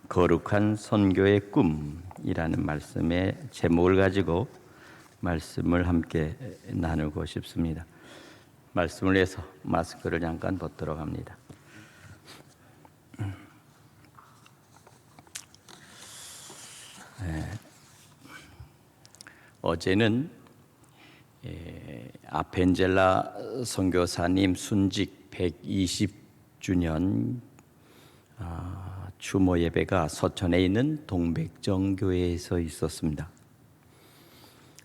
거룩한 선교의 꿈이라는 말씀의 제목을 가지고 말씀을 함께 나누고 싶습니다. 말씀을 위해서 마스크를 잠깐 벗도록 합니다. 어제는 아펜젤라 선교사님 순직 120주년 추모 예배가 서천에 있는 동백정교회에서 있었습니다.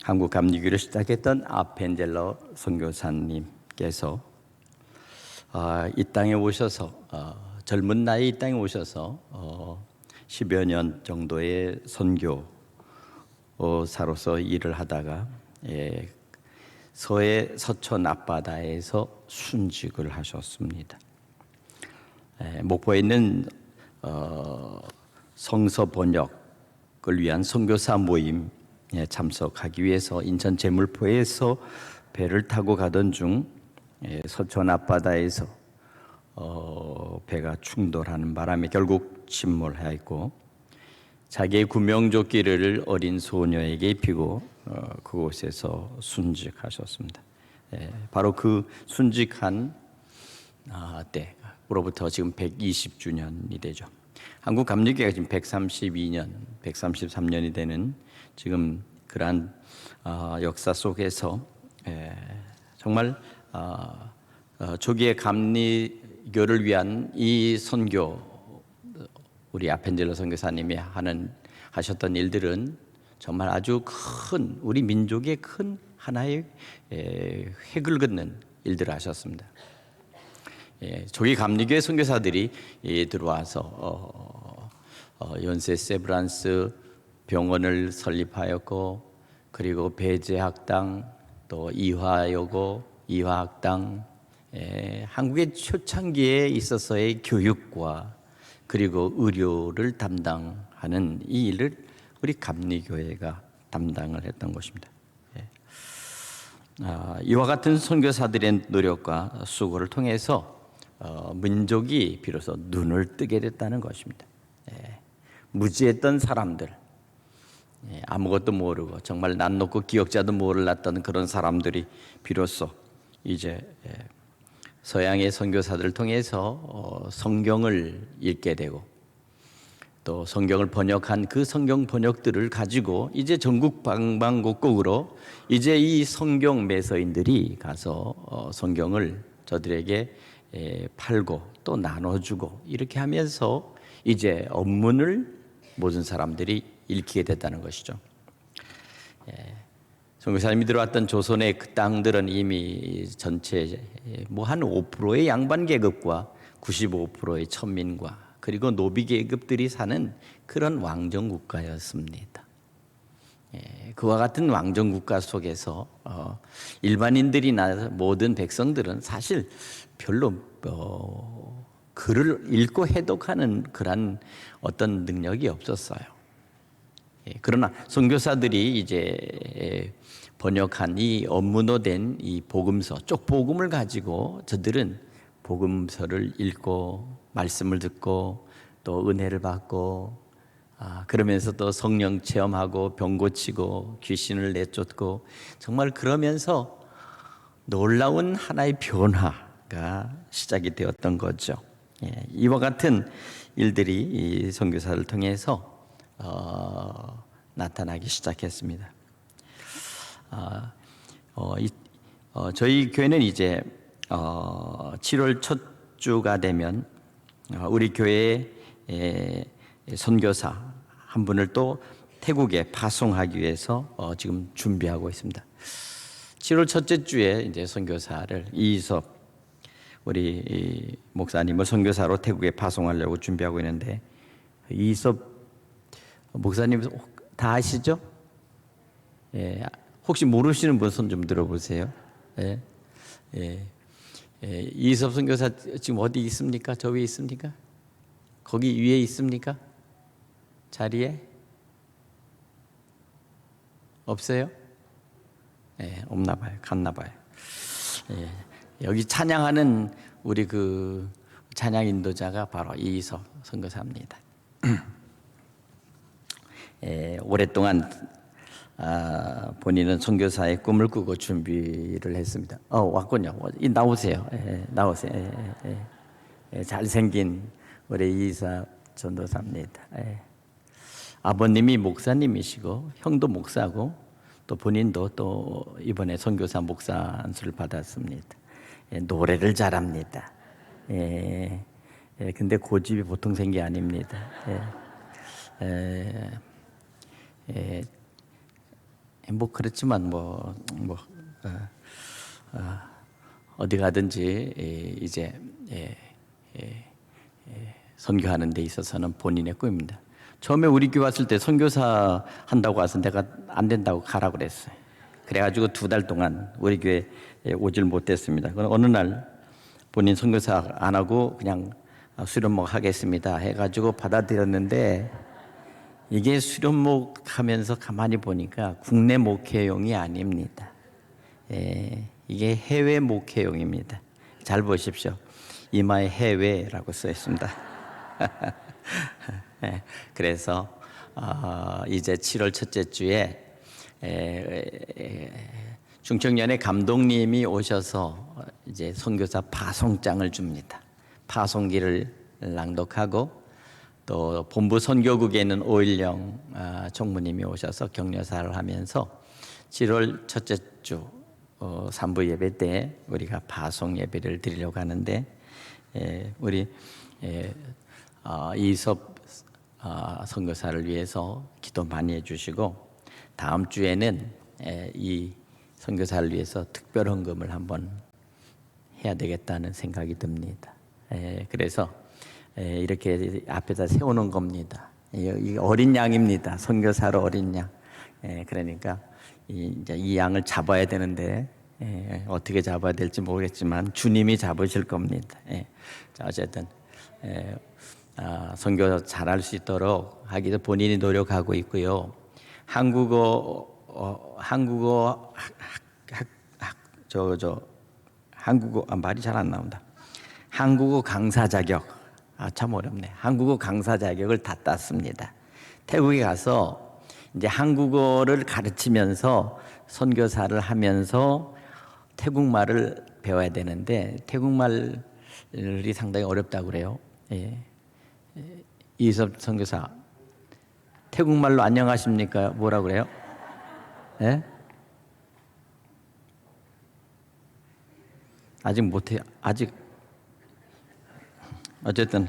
한국 감리교를 시작했던 아펜젤라 선교사님께서 이 땅에 오셔서 젊은 나이에 이 땅에 오셔서 10여 년 정도의 선교사로서 일을 하다가 서해 서천 앞바다에서 순직을 하셨습니다. 목포에 있는 성서 번역을 위한 선교사 모임에 참석하기 위해서 인천 제물포에서 배를 타고 가던 중 서천 앞바다에서 배가 충돌하는 바람에 결국 침몰하였고, 자기의 구명조끼를 어린 소녀에게 입히고 그곳에서 순직하셨습니다. 바로 그 순직한 때로부터 지금 120주년이 되죠. 한국 감리교회가 지금 132년, 133년이 되는 지금 그러한 역사 속에서 정말 조기의 감리교를 위한 이 선교, 우리 아펜젤라 선교사님이 하셨던 일들은 정말 아주 큰, 우리 민족의 큰 하나의 획을 긋는 일들을 하셨습니다. 조기 감리교회 선교사들이 들어와서 연세 세브란스 병원을 설립하였고, 그리고 배제학당, 또 이화여고, 이화학당, 한국의 초창기에 있어서의 교육과 그리고 의료를 담당하는 이 일을 우리 감리교회가 담당을 했던 것입니다. 이와 같은 선교사들의 노력과 수고를 통해서 민족이 비로소 눈을 뜨게 됐다는 것입니다. 무지했던 사람들, 아무것도 모르고 정말 낯 놓고 기억자도 몰랐던 그런 사람들이 비로소 이제 서양의 선교사들을 통해서 성경을 읽게 되고, 또 성경을 번역한 그 성경 번역들을 가지고 이제 전국 방방곡곡으로 이제 이 성경 매서인들이 가서 성경을 저들에게 팔고 또 나눠주고, 이렇게 하면서 이제 업문을 모든 사람들이 읽히게 됐다는 것이죠. 선교사님이 들어왔던 조선의 그 땅들은 이미 전체 한 5%의 양반 계급과 95%의 천민과 그리고 노비 계급들이 사는 그런 왕정 국가였습니다. 그와 같은 왕정 국가 속에서 일반인들이나 모든 백성들은 사실 별로 글을 읽고 해독하는 그런 어떤 능력이 없었어요. 그러나 선교사들이 이제 번역한 이 업문어된 이 복음서, 쪽복음을 가지고 저들은 복음서를 읽고 말씀을 듣고 또 은혜를 받고, 그러면서 또 성령 체험하고 병 고치고 귀신을 내쫓고, 정말 그러면서 놀라운 하나의 변화가 시작이 되었던 거죠. 이와 같은 일들이 이 선교사를 통해서 나타나기 시작했습니다. 저희 교회는 이제 7월 첫 주가 되면 우리 교회의 선교사 한 분을 또 태국에 파송하기 위해서 지금 준비하고 있습니다. 7월 첫째 주에 이제 선교사를 이희섭 우리 목사님을 선교사로 태국에 파송하려고 준비하고 있는데, 이희섭 목사님 다 아시죠? 혹시 모르시는 분 손 좀 들어보세요. 이희섭 선교사 지금 어디 있습니까? 저 위에 있습니까? 거기 위에 있습니까? 자리에? 없어요? 없나 봐요. 갔나 봐요. 여기 찬양하는 우리 그 찬양 인도자가 바로 이희섭 선교사입니다. 오랫동안 본인은 선교사의 꿈을 꾸고 준비를 했습니다. 왔군요. 나오세요. 나오세요. 잘생긴 우리 이사 전도사입니다. 아버님이 목사님이시고 형도 목사고 또 본인도 또 이번에 선교사 목사 안수를 받았습니다. 노래를 잘합니다. 근데 고집이 보통 생기 아닙니다. 뭐 그렇지만 어디 가든지 이제 선교하는 데 있어서는 본인의 꿈입니다. 처음에 우리 교회 왔을 때 선교사 한다고 와서 내가 안 된다고 가라고 그랬어요. 그래가지고 2달 동안 우리 교회에 오질 못했습니다. 어느 날 본인 선교사 안 하고 그냥 수련목 하겠습니다 해가지고 받아들였는데, 이게 수련목 하면서 가만히 보니까 국내 목회용이 아닙니다. 이게 해외 목회용입니다. 잘 보십시오. 이마에 해외라고 써 있습니다. 그래서 이제 7월 첫째 주에 중청년의 감독님이 오셔서 이제 선교사 파송장을 줍니다. 파송기를 낭독하고 또 본부 선교국에는 오일영 총무님이 오셔서 격려사를 하면서 7월 첫째 주 3부 예배 때 우리가 파송 예배를 드리려고 하는데, 우리 이섭 선교사를 위해서 기도 많이 해주시고, 다음 주에는 이 선교사를 위해서 특별 헌금을 한번 해야 되겠다는 생각이 듭니다. 그래서 이렇게 앞에다 세우는 겁니다. 이 어린 양입니다. 선교사로 어린 양. 그러니까 이제 이 양을 잡아야 되는데 어떻게 잡아야 될지 모르겠지만 주님이 잡으실 겁니다. 자, 어쨌든 선교 잘할 수 있도록 하기도 본인이 노력하고 있고요. 한국어 말이 잘 안 나온다. 한국어 강사 자격, 참 어렵네. 한국어 강사 자격을 다 땄습니다. 태국에 가서 이제 한국어를 가르치면서 선교사를 하면서 태국말을 배워야 되는데, 태국말이 상당히 어렵다고 그래요. 이섭 선교사, 태국말로 안녕하십니까 뭐라 그래요? 아직 못해. 아직 어쨌든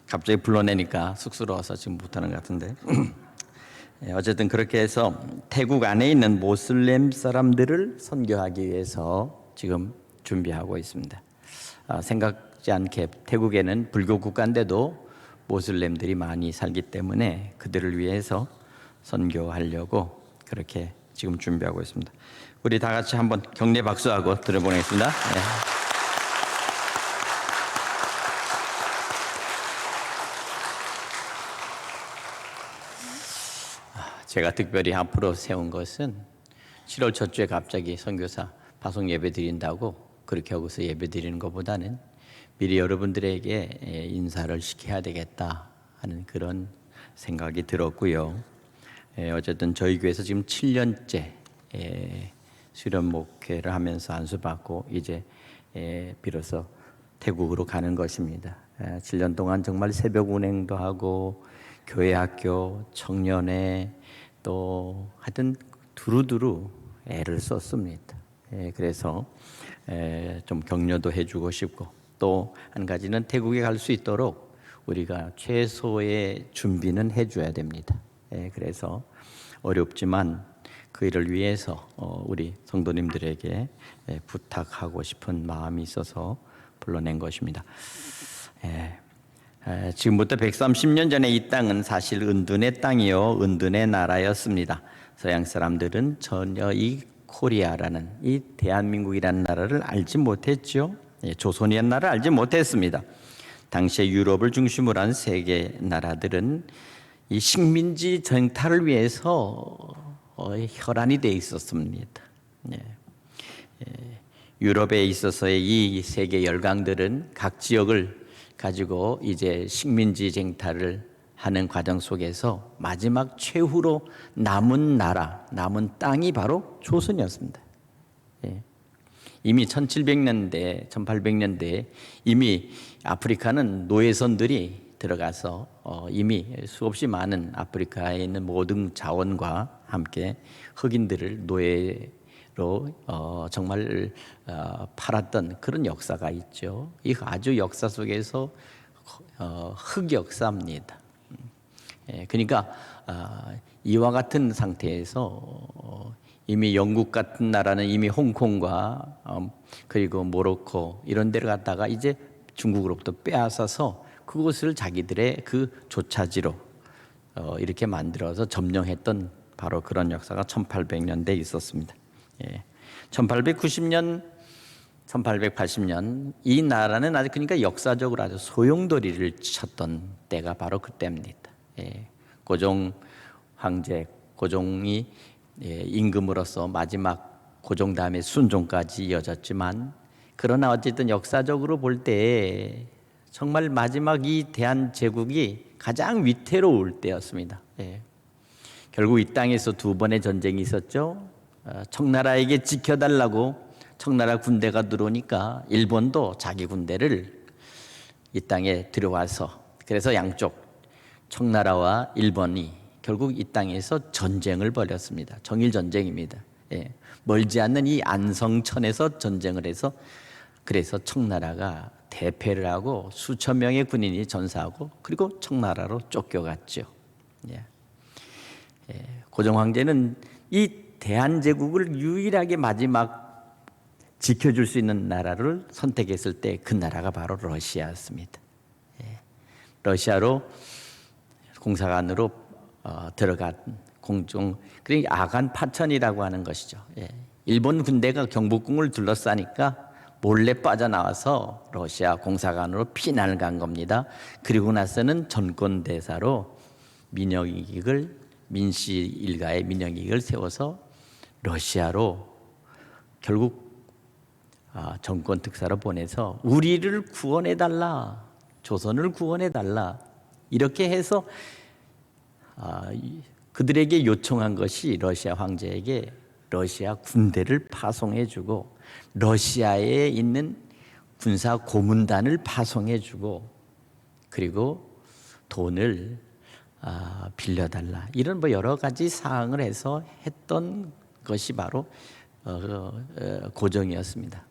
갑자기 불러내니까 쑥스러워서 지금 못하는 것 같은데 어쨌든 그렇게 해서 태국 안에 있는 모슬렘 사람들을 선교하기 위해서 지금 준비하고 있습니다. 생각지 않게 태국에는 불교 국가인데도 모슬렘들이 많이 살기 때문에 그들을 위해서 선교하려고 그렇게 지금 준비하고 있습니다. 우리 다 같이 한번 격려 박수하고 들어보겠습니다. 제가 특별히 앞으로 세운 것은 7월 첫 주에 갑자기 선교사 파송 예배 드린다고 그렇게 하고서 예배 드리는 것보다는 미리 여러분들에게 인사를 시켜야 되겠다 하는 그런 생각이 들었고요. 어쨌든 저희 교회에서 지금 7년째 수련 목회를 하면서 안수받고 이제 비로소 태국으로 가는 것입니다. 7년 동안 정말 새벽 운행도 하고 교회 학교, 청년회 또 하여튼 두루두루 애를 썼습니다. 그래서 좀 격려도 해주고 싶고, 또 한 가지는 태국에 갈 수 있도록 우리가 최소의 준비는 해줘야 됩니다. 그래서 어렵지만 그 일을 위해서 우리 성도님들에게 부탁하고 싶은 마음이 있어서 불러낸 것입니다. 지금부터 130년 전에 이 땅은 사실 은둔의 땅이요 은둔의 나라였습니다. 서양 사람들은 전혀 이 코리아라는 이 대한민국이라는 나라를 알지 못했죠. 조선이라는 나라를 알지 못했습니다. 당시에 유럽을 중심으로 한 세계 나라들은 이 식민지 정탈을 위해서 혈안이 돼 있었습니다. 유럽에 있어서의 이 세계 열강들은 각 지역을 가지고 이제 식민지 쟁탈을 하는 과정 속에서 마지막 최후로 남은 나라, 남은 땅이 바로 조선이었습니다. 예. 이미 1700년대, 1800년대에 이미 아프리카는 노예선들이 들어가서 이미 수없이 많은 아프리카에 있는 모든 자원과 함께 흑인들을 노예로 정말 팔았던 그런 역사가 있죠. 이 아주 역사 속에서 흑역사입니다. 그러니까 이와 같은 상태에서 이미 영국 같은 나라는 이미 홍콩과 그리고 모로코 이런 데를 갔다가 이제 중국으로부터 빼앗아서 그곳을 자기들의 그 조차지로 이렇게 만들어서 점령했던 바로 그런 역사가 1800년대에 있었습니다. 1890년, 1880년 이 나라는 아주 그러니까 역사적으로 아주 소용돌이를 쳤던 때가 바로 그때입니다. 고종 황제, 고종이 임금으로서 마지막 고종 다음에 순종까지 이어졌지만 그러나 어쨌든 역사적으로 볼 때 정말 마지막 이 대한제국이 가장 위태로울 때였습니다. 결국 이 땅에서 두 번의 전쟁이 있었죠. 청나라에게 지켜달라고 청나라 군대가 들어오니까 일본도 자기 군대를 이 땅에 들어와서 그래서 양쪽 청나라와 일본이 결국 이 땅에서 전쟁을 벌였습니다. 정일전쟁입니다. 멀지 않는 이 안성천에서 전쟁을 해서 그래서 청나라가 대패를 하고 수천 명의 군인이 전사하고 그리고 청나라로 쫓겨갔죠. 고종 황제는 이 대한제국을 유일하게 마지막 지켜줄 수 있는 나라를 선택했을 때 그 나라가 바로 러시아였습니다. 러시아로 공사관으로 들어간 공중 그러니까 아간 파천이라고 하는 것이죠. 일본 군대가 경복궁을 둘러싸니까 몰래 빠져나와서 러시아 공사관으로 피난을 간 겁니다. 그리고 나서는 전권대사로 민씨 일가의 민영익을 세워서 러시아로 결국 정권 특사로 보내서 우리를 구원해달라, 조선을 구원해달라 이렇게 해서 그들에게 요청한 것이 러시아 황제에게 러시아 군대를 파송해주고 러시아에 있는 군사 고문단을 파송해주고 그리고 돈을 빌려달라 이런 뭐 여러 가지 사항을 해서 했던 것이 바로 고종이었습니다.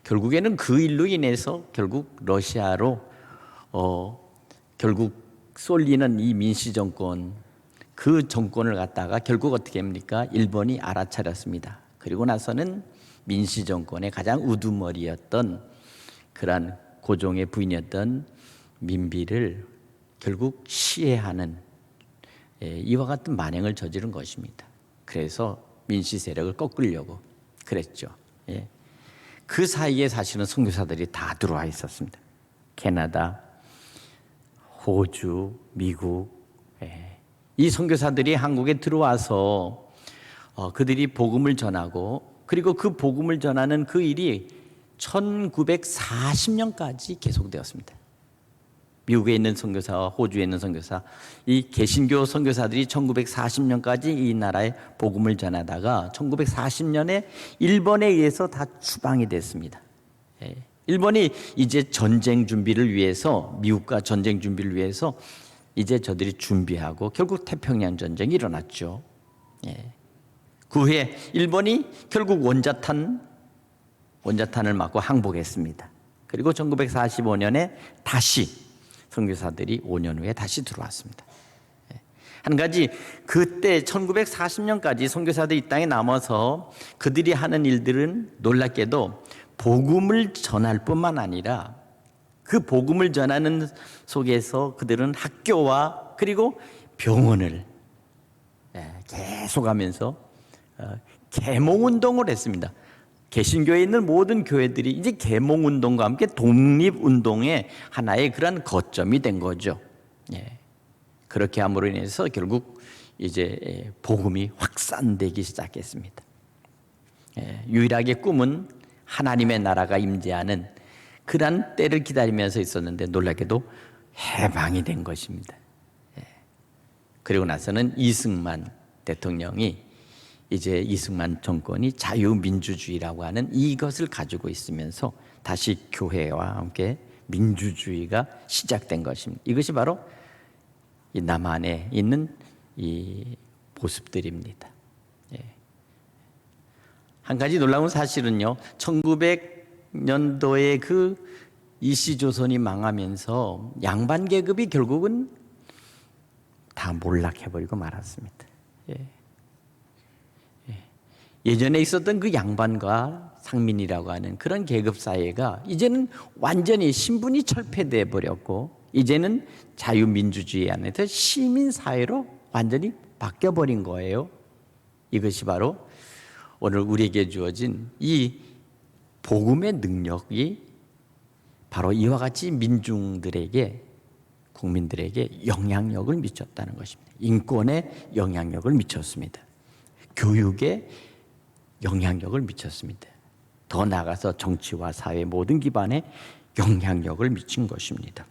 결국에는 그 일로 인해서 결국 러시아로 결국 쏠리는 이 민씨 정권 그 정권을 갖다가 결국 어떻게 합니까? 일본이 알아차렸습니다. 그리고 나서는 민씨 정권의 가장 우두머리였던 그러한 고종의 부인이었던 민비를 결국 시해하는 이와 같은 만행을 저지른 것입니다. 그래서 민씨 세력을 꺾으려고 그랬죠. 그 사이에 사실은 선교사들이 다 들어와 있었습니다. 캐나다, 호주, 미국 이 선교사들이 한국에 들어와서 그들이 복음을 전하고 그리고 그 복음을 전하는 그 일이 1940년까지 계속되었습니다. 미국에 있는 선교사와 호주에 있는 선교사, 이 개신교 선교사들이 1940년까지 이 나라에 복음을 전하다가 1940년에 일본에 의해서 다 추방이 됐습니다. 일본이 이제 전쟁 준비를 위해서 미국과 전쟁 준비를 위해서 이제 저들이 준비하고 결국 태평양 전쟁이 일어났죠. 그 후에 일본이 결국 원자탄을 맞고 항복했습니다. 그리고 1945년에 다시 선교사들이 5년 후에 다시 들어왔습니다. 한 가지 그때 1940년까지 선교사들이 이 땅에 남아서 그들이 하는 일들은 놀랍게도 복음을 전할 뿐만 아니라 그 복음을 전하는 속에서 그들은 학교와 그리고 병원을 계속하면서 계몽운동을 했습니다. 개신교에 있는 모든 교회들이 이제 계몽운동과 함께 독립운동의 하나의 그런 거점이 된 거죠. 그렇게 함으로 인해서 결국 이제 복음이 확산되기 시작했습니다. 유일하게 꿈은 하나님의 나라가 임재하는 그러한 때를 기다리면서 있었는데 놀랍게도 해방이 된 것입니다. 그리고 나서는 이승만 대통령이 이제 이승만 정권이 자유민주주의라고 하는 이것을 가지고 있으면서 다시 교회와 함께 민주주의가 시작된 것입니다. 이것이 바로 이 남한에 있는 이 모습들입니다. 한 가지 놀라운 사실은요, 1900년도에 그 일시조선이 망하면서 양반 계급이 결국은 다 몰락해버리고 말았습니다. 예전에 있었던 그 양반과 상민이라고 하는 그런 계급 사회가 이제는 완전히 신분이 철폐되어 버렸고, 이제는 자유민주주의 안에서 시민사회로 완전히 바뀌어버린 거예요. 이것이 바로 오늘 우리에게 주어진 이 복음의 능력이 바로 이와 같이 민중들에게, 국민들에게 영향력을 미쳤다는 것입니다. 인권에 영향력을 미쳤습니다. 교육에 영향력을 미쳤습니다. 더 나아가서 정치와 사회 모든 기반에 영향력을 미친 것입니다.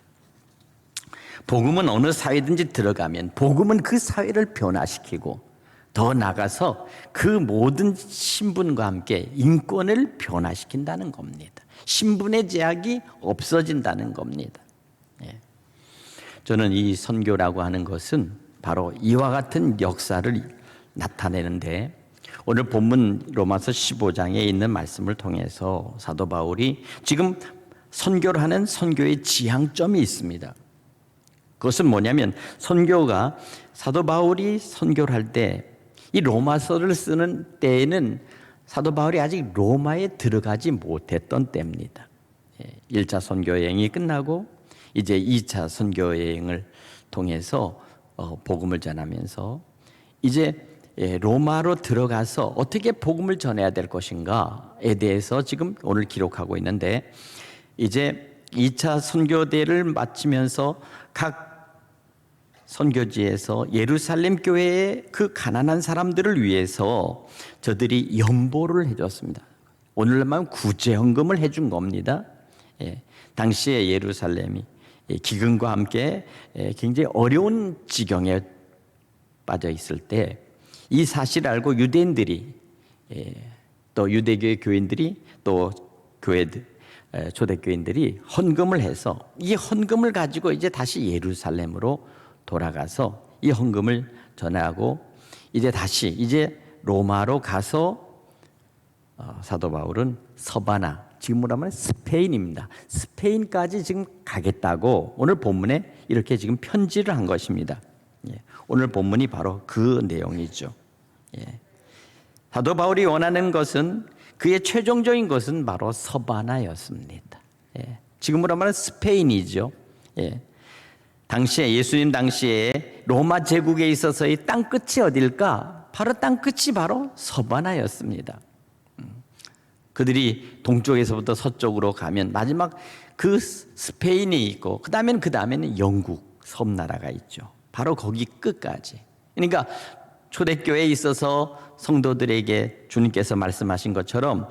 복음은 어느 사회든지 들어가면 복음은 그 사회를 변화시키고, 더 나아가서 그 모든 신분과 함께 인권을 변화시킨다는 겁니다. 신분의 제약이 없어진다는 겁니다. 저는 이 선교라고 하는 것은 바로 이와 같은 역사를 나타내는데, 오늘 본문 로마서 15장에 있는 말씀을 통해서 사도 바울이 지금 선교를 하는 선교의 지향점이 있습니다. 그것은 뭐냐면, 선교가 사도 바울이 선교를 할 때, 이 로마서를 쓰는 때에는 사도 바울이 아직 로마에 들어가지 못했던 때입니다. 1차 선교 여행이 끝나고 이제 2차 선교 여행을 통해서 복음을 전하면서 이제 로마로 들어가서 어떻게 복음을 전해야 될 것인가에 대해서 지금 오늘 기록하고 있는데, 이제 2차 선교대를 마치면서 각 선교지에서 예루살렘 교회의 그 가난한 사람들을 위해서 저들이 연보를 해줬습니다. 오늘날 말하면 구제헌금을 해준 겁니다. 당시에 예루살렘이 기근과 함께 굉장히 어려운 지경에 빠져 있을 때 이 사실을 알고 유대인들이, 또 유대교의 교인들이, 또 교회들, 초대교인들이 헌금을 해서 이 헌금을 가지고 이제 다시 예루살렘으로 돌아가서 이 헌금을 전하고 이제 다시 이제 로마로 가서 사도 바울은 서바나, 지금으로 하면 스페인입니다. 스페인까지 지금 가겠다고 오늘 본문에 이렇게 지금 편지를 한 것입니다. 오늘 본문이 바로 그 내용이죠. 사도 바울이 원하는 것은, 그의 최종적인 것은 바로 서바나였습니다. 지금으로 말하면 스페인이죠. 당시에, 예수님 당시에 로마 제국에 있어서의 땅끝이 어딜까? 바로 땅끝이 바로 서바나였습니다. 그들이 동쪽에서부터 서쪽으로 가면 마지막 그 스페인이 있고, 그 다음에는 영국 섬나라가 있죠. 바로 거기 끝까지. 그러니까 초대교회에 있어서 성도들에게 주님께서 말씀하신 것처럼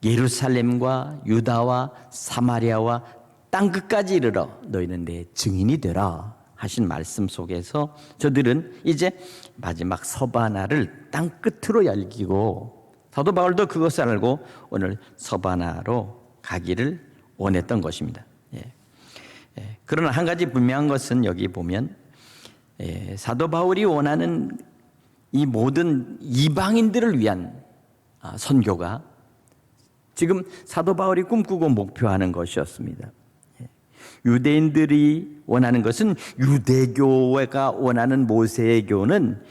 예루살렘과 유다와 사마리아와 땅끝까지 이르러 너희는 내 증인이 되라 하신 말씀 속에서 저들은 이제 마지막 서바나를 땅끝으로 열기고, 사도 바울도 그것을 알고 오늘 서바나로 가기를 원했던 것입니다. 그러나 한 가지 분명한 것은, 여기 보면 사도 바울이 원하는 이 모든 이방인들을 위한 선교가 지금 사도 바울이 꿈꾸고 목표하는 것이었습니다. 유대인들이 원하는 것은, 유대교회가 원하는 모세의 교는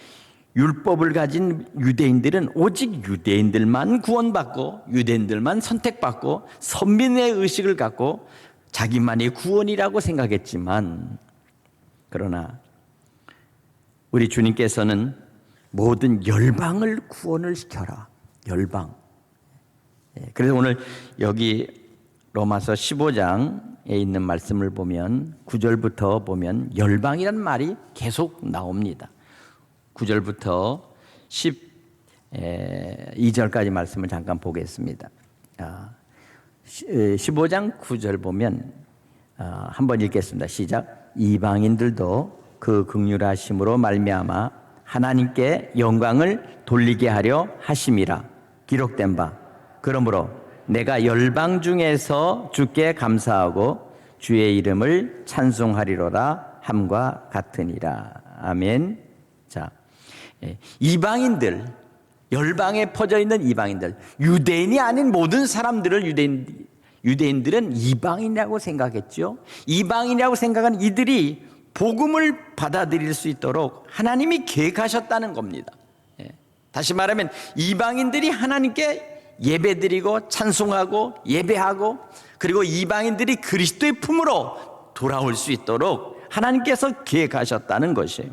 율법을 가진 유대인들은 오직 유대인들만 구원받고 유대인들만 선택받고 선민의 의식을 갖고 자기만의 구원이라고 생각했지만, 그러나 우리 주님께서는 모든 열방을 구원을 시켜라. 열방. 그래서 오늘 여기 로마서 15장에 있는 말씀을 보면 9절부터 보면 열방이라는 말이 계속 나옵니다. 9절부터 12절까지 말씀을 잠깐 보겠습니다. 15장 9절 보면 한번 읽겠습니다. 시작. 이방인들도 그 긍휼하심으로 말미암아 하나님께 영광을 돌리게 하려 하심이라 기록된 바. 그러므로 내가 열방 중에서 주께 감사하고 주의 이름을 찬송하리로라 함과 같으니라. 아멘. 자, 이방인들, 열방에 퍼져 있는 이방인들, 유대인이 아닌 모든 사람들을 유대인들은 이방인이라고 생각했죠. 이방인이라고 생각한 이들이 복음을 받아들일 수 있도록 하나님이 계획하셨다는 겁니다. 다시 말하면 이방인들이 하나님께 예배드리고 찬송하고 예배하고, 그리고 이방인들이 그리스도의 품으로 돌아올 수 있도록 하나님께서 계획하셨다는 것이에요.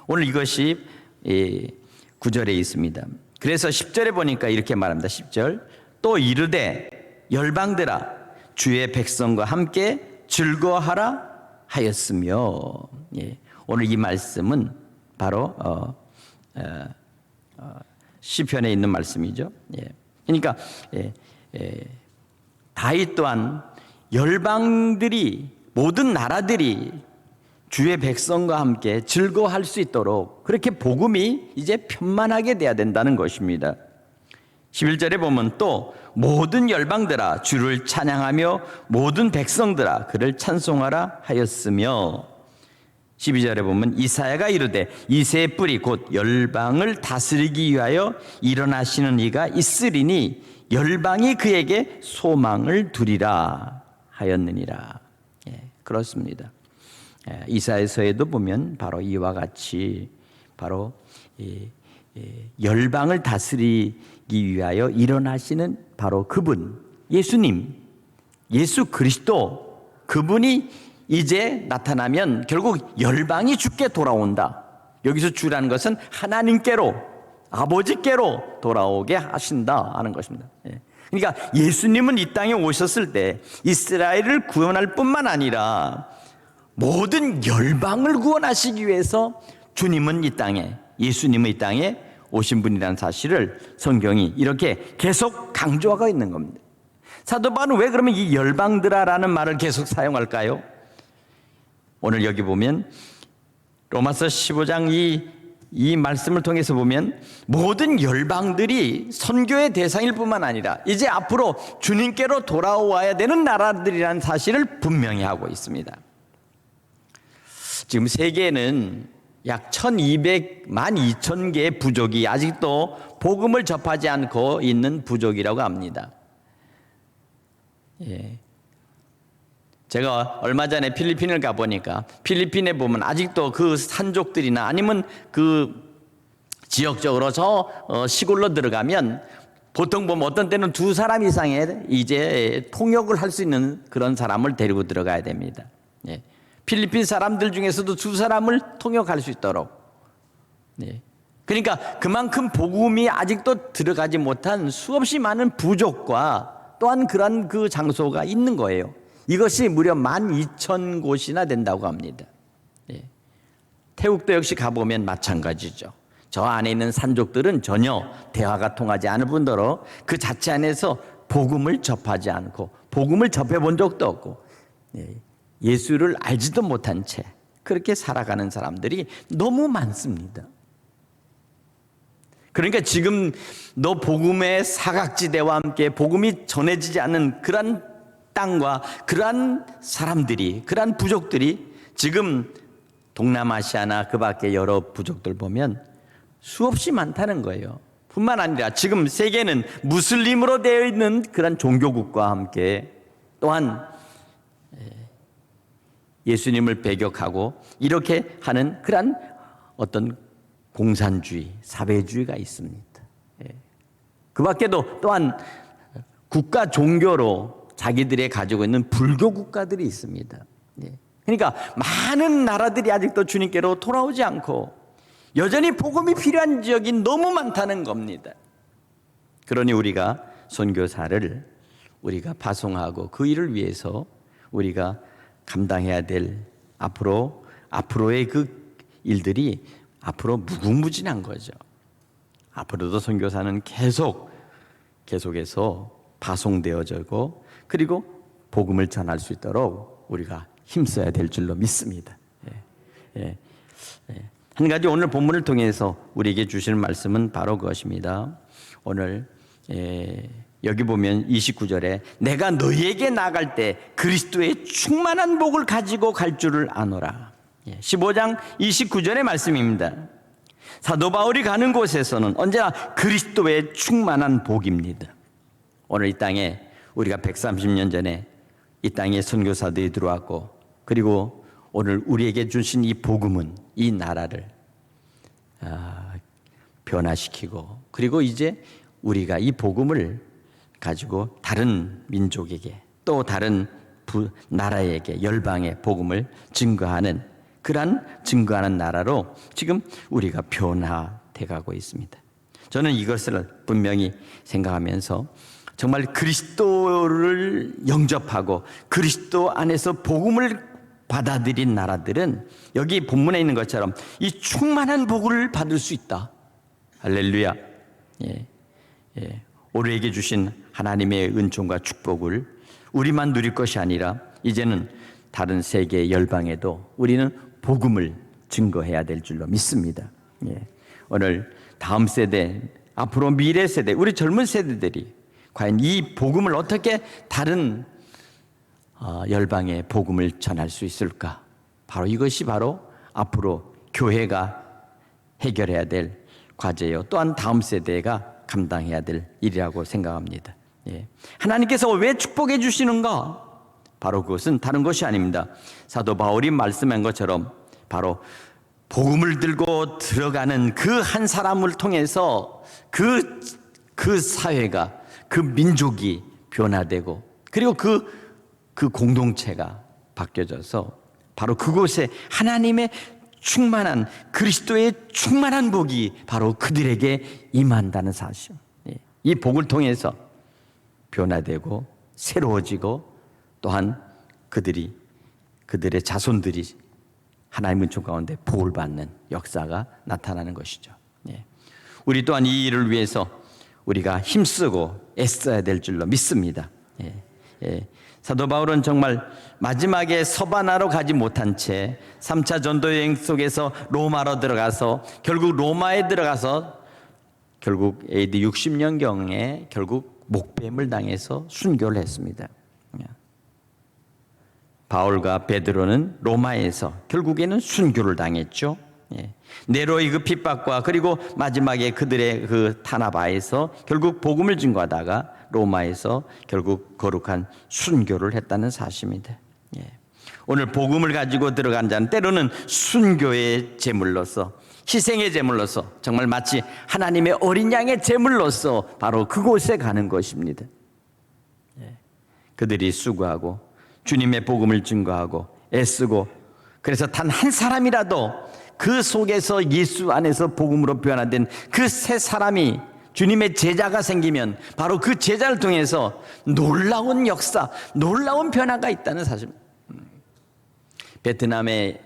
오늘 이것이 9절에 있습니다. 그래서 10절에 보니까 이렇게 말합니다. 10절. 또 이르되 열방들아 주의 백성과 함께 즐거워하라 하였으며. 오늘 이 말씀은 바로 시편에 있는 말씀이죠. 그러니까 다윗 또한 열방들이, 모든 나라들이 주의 백성과 함께 즐거워할 수 있도록 그렇게 복음이 이제 편만하게 돼야 된다는 것입니다. 11절에 보면 또 모든 열방들아 주를 찬양하며 모든 백성들아 그를 찬송하라 하였으며, 12절에 보면 이사야가 이르되 이새의 뿌리 곧 열방을 다스리기 위하여 일어나시는 이가 있으리니 열방이 그에게 소망을 두리라 하였느니라. 그렇습니다. 이사야서에도 보면 바로 이와 같이 바로 열방을 다스리기 위하여 일어나시는 바로 그분, 예수님, 예수 그리스도, 그분이 이제 나타나면 결국 열방이 주께 돌아온다. 여기서 주라는 것은 하나님께로, 아버지께로 돌아오게 하신다 하는 것입니다. 그러니까 예수님은 이 땅에 오셨을 때 이스라엘을 구원할 뿐만 아니라 모든 열방을 구원하시기 위해서 주님은 이 땅에, 예수님은 이 땅에 오신 분이라는 사실을 성경이 이렇게 계속 강조하고 있는 겁니다. 사도 바울은 왜 그러면 이 열방들아라는 말을 계속 사용할까요? 오늘 여기 보면 로마서 15장 이 말씀을 통해서 보면 모든 열방들이 선교의 대상일 뿐만 아니라 이제 앞으로 주님께로 돌아와야 되는 나라들이라는 사실을 분명히 하고 있습니다. 지금 세계에는 약 12,2,000개의 부족이 아직도 복음을 접하지 않고 있는 부족이라고 합니다. 제가 얼마 전에 필리핀을 가보니까 필리핀에 보면 아직도 그 산족들이나 아니면 그 지역적으로 저 시골로 들어가면 보통 보면 어떤 때는 2사람 이상의 이제 통역을 할 수 있는 그런 사람을 데리고 들어가야 됩니다. 필리핀 사람들 중에서도 2사람을 통역할 수 있도록. 그러니까 그만큼 복음이 아직도 들어가지 못한 수없이 많은 부족과 또한 그런 그 장소가 있는 거예요. 이것이 무려 12,000곳이나 된다고 합니다. 태국도 역시 가보면 마찬가지죠. 저 안에 있는 산족들은 전혀 대화가 통하지 않을 뿐더러 그 자체 안에서 복음을 접하지 않고 복음을 접해본 적도 없고 예수를 알지도 못한 채 그렇게 살아가는 사람들이 너무 많습니다. 그러니까 지금 너 복음의 사각지대와 함께 복음이 전해지지 않는 그런 땅과 그러한 사람들이, 그러한 부족들이 지금 동남아시아나 그 밖에 여러 부족들 보면 수없이 많다는 거예요. 뿐만 아니라 지금 세계는 무슬림으로 되어 있는 그런 종교국과 함께 또한 예수님을 배격하고 이렇게 하는 그러한 어떤 공산주의, 사회주의가 있습니다. 그 밖에도 또한 국가 종교로 자기들이 가지고 있는 불교 국가들이 있습니다. 그러니까 많은 나라들이 아직도 주님께로 돌아오지 않고 여전히 복음이 필요한 지역이 너무 많다는 겁니다. 그러니 우리가 선교사를 우리가 파송하고 그 일을 위해서 우리가 감당해야 될 앞으로의 그 일들이 앞으로 무궁무진한 거죠. 앞으로도 선교사는 계속해서 파송되어지고 그리고 복음을 전할 수 있도록 우리가 힘써야 될 줄로 믿습니다. 한 가지 오늘 본문을 통해서 우리에게 주시는 말씀은 바로 그것입니다. 오늘 여기 보면 29절에 내가 너희에게 나갈 때 그리스도의 충만한 복을 가지고 갈 줄을 아노라. 15장 29절의 말씀입니다. 사도 바울이 가는 곳에서는 언제나 그리스도의 충만한 복입니다. 오늘 이 땅에 우리가 130년 전에 이 땅에 선교사들이 들어왔고, 그리고 오늘 우리에게 주신 이 복음은 이 나라를 변화시키고, 그리고 이제 우리가 이 복음을 가지고 다른 민족에게 또 다른 나라에게 열방의 복음을 증거하는 그러한 증거하는 나라로 지금 우리가 변화돼 가고 있습니다. 저는 이것을 분명히 생각하면서 정말 그리스도를 영접하고 그리스도 안에서 복음을 받아들인 나라들은 여기 본문에 있는 것처럼 이 충만한 복을 받을 수 있다. 할렐루야. 우리에게 주신 하나님의 은총과 축복을 우리만 누릴 것이 아니라 이제는 다른 세계 열방에도 우리는 복음을 증거해야 될 줄로 믿습니다. 오늘 다음 세대, 앞으로 미래 세대, 우리 젊은 세대들이 과연 이 복음을 어떻게 다른 열방의 복음을 전할 수 있을까? 바로 이것이 바로 앞으로 교회가 해결해야 될 과제요, 또한 다음 세대가 감당해야 될 일이라고 생각합니다. 하나님께서 왜 축복해 주시는가? 바로 그것은 다른 것이 아닙니다. 사도 바울이 말씀한 것처럼 바로 복음을 들고 들어가는 그 한 사람을 통해서 그 사회가, 그 민족이 변화되고, 그리고 그 공동체가 바뀌어져서 바로 그곳에 하나님의 충만한 그리스도의 충만한 복이 바로 그들에게 임한다는 사실. 이 복을 통해서 변화되고 새로워지고, 또한 그들의 자손들이 하나님의 은총 가운데 복을 받는 역사가 나타나는 것이죠. 우리 또한 이 일을 위해서 우리가 힘쓰고 애써야 될 줄로 믿습니다. 사도 바울은 정말 마지막에 서바나로 가지 못한 채 3차 전도 여행 속에서 로마로 들어가서 결국 로마에 들어가서 결국 AD 60년경에 결국 목뱀을 당해서 순교를 했습니다. 바울과 베드로는 로마에서 결국에는 순교를 당했죠. 네로의 그 핍박과 그리고 마지막에 그들의 그 탄압하에서 결국 복음을 증거하다가 로마에서 결국 거룩한 순교를 했다는 사실입니다. 오늘 복음을 가지고 들어간 자는 때로는 순교의 제물로서, 희생의 제물로서, 정말 마치 하나님의 어린 양의 제물로서 바로 그곳에 가는 것입니다. 그들이 수고하고 주님의 복음을 증거하고 애쓰고, 그래서 단 한 사람이라도 그 속에서 예수 안에서 복음으로 변화된 그 세 사람이 주님의 제자가 생기면 바로 그 제자를 통해서 놀라운 역사, 놀라운 변화가 있다는 사실입니다. 베트남에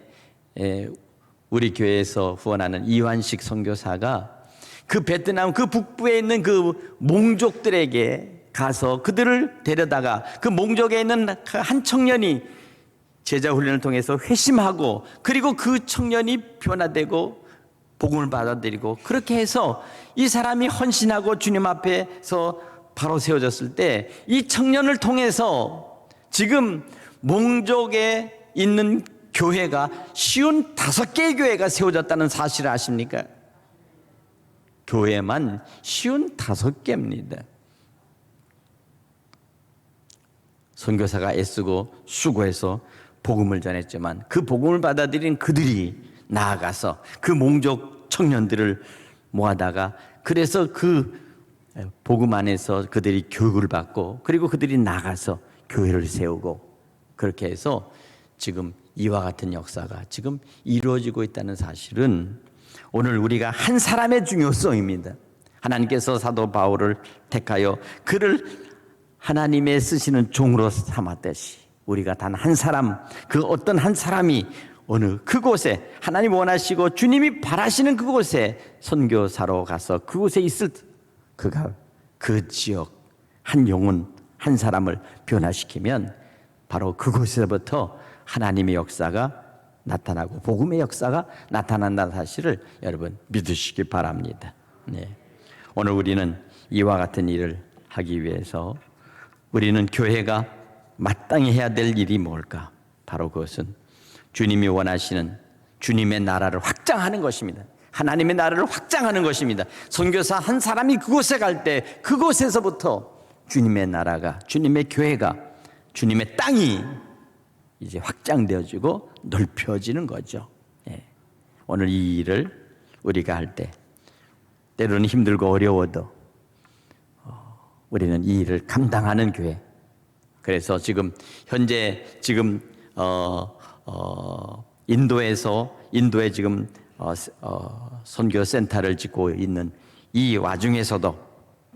우리 교회에서 후원하는 이완식 선교사가 그 베트남 그 북부에 있는 그 몽족들에게 가서 그들을 데려다가 그 몽족에 있는 한 청년이 제자 훈련을 통해서 회심하고, 그리고 그 청년이 변화되고 복음을 받아들이고, 그렇게 해서 이 사람이 헌신하고 주님 앞에서 바로 세워졌을 때 이 청년을 통해서 지금 몽족에 있는 교회가 55개의 교회가 세워졌다는 사실을 아십니까? 교회만 55개입니다. 선교사가 애쓰고 수고해서 복음을 전했지만 그 복음을 받아들인 그들이 나아가서 그 몽족 청년들을 모아다가, 그래서 그 복음 안에서 그들이 교육을 받고, 그리고 그들이 나가서 교회를 세우고, 그렇게 해서 지금 이와 같은 역사가 지금 이루어지고 있다는 사실은 오늘 우리가 한 사람의 중요성입니다. 하나님께서 사도 바울을 택하여 그를 하나님의 쓰시는 종으로 삼았듯이 우리가 단 한 사람, 그 어떤 한 사람이 어느 그곳에 하나님 원하시고 주님이 바라시는 그곳에 선교사로 가서 그곳에 있을 그가 그 지역 한 영혼 한 사람을 변화시키면 바로 그곳에서부터 하나님의 역사가 나타나고 복음의 역사가 나타난다는 사실을 여러분 믿으시기 바랍니다. 네. 오늘 우리는 이와 같은 일을 하기 위해서 우리는 교회가 마땅히 해야 될 일이 뭘까? 바로 그것은 주님이 원하시는 주님의 나라를 확장하는 것입니다. 하나님의 나라를 확장하는 것입니다. 선교사 한 사람이 그곳에 갈 때 그곳에서부터 주님의 나라가, 주님의 교회가, 주님의 땅이 이제 확장되어지고 넓혀지는 거죠. 예. 오늘 이 일을 우리가 할 때 때로는 힘들고 어려워도 우리는 이 일을 감당하는 교회. 그래서 현재 인도에 지금 선교 센터를 짓고 있는 이 와중에서도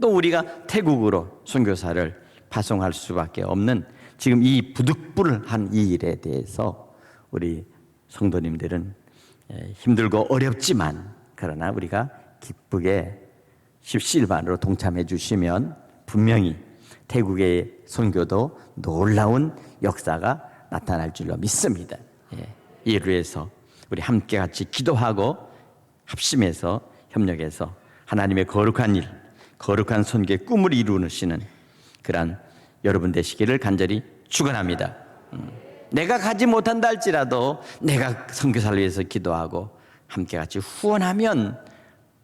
또 우리가 태국으로 선교사를 파송할 수밖에 없는 지금 이 부득불한 이 일에 대해서 우리 성도님들은 힘들고 어렵지만 그러나 우리가 기쁘게 십시일반으로 동참해 주시면 분명히 태국의 선교도 놀라운 역사가 나타날 줄로 믿습니다. 이를 위해서 우리 함께 같이 기도하고 합심해서 협력해서 하나님의 거룩한 일, 거룩한 선교의 꿈을 이루시는 그러한 여러분 되시기를 간절히 축원합니다. 내가 가지 못한다 할지라도 내가 선교사를 위해서 기도하고 함께 같이 후원하면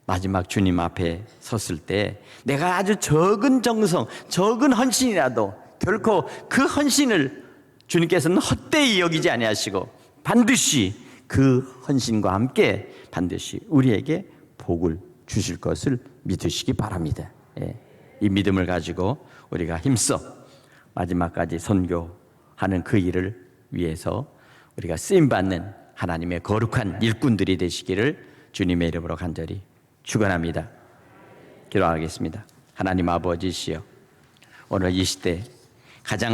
마지막 주님 앞에 섰을 때 내가 아주 적은 정성, 적은 헌신이라도 결코 그 헌신을 주님께서는 헛되이 여기지 아니하시고 반드시 그 헌신과 함께 반드시 우리에게 복을 주실 것을 믿으시기 바랍니다. 이 믿음을 가지고 우리가 힘써 마지막까지 선교하는 그 일을 위해서 우리가 쓰임받는 하나님의 거룩한 일꾼들이 되시기를 주님의 이름으로 간절히 축원합니다. 기도하겠습니다. 하나님 아버지시여, 오늘 이 시대 가장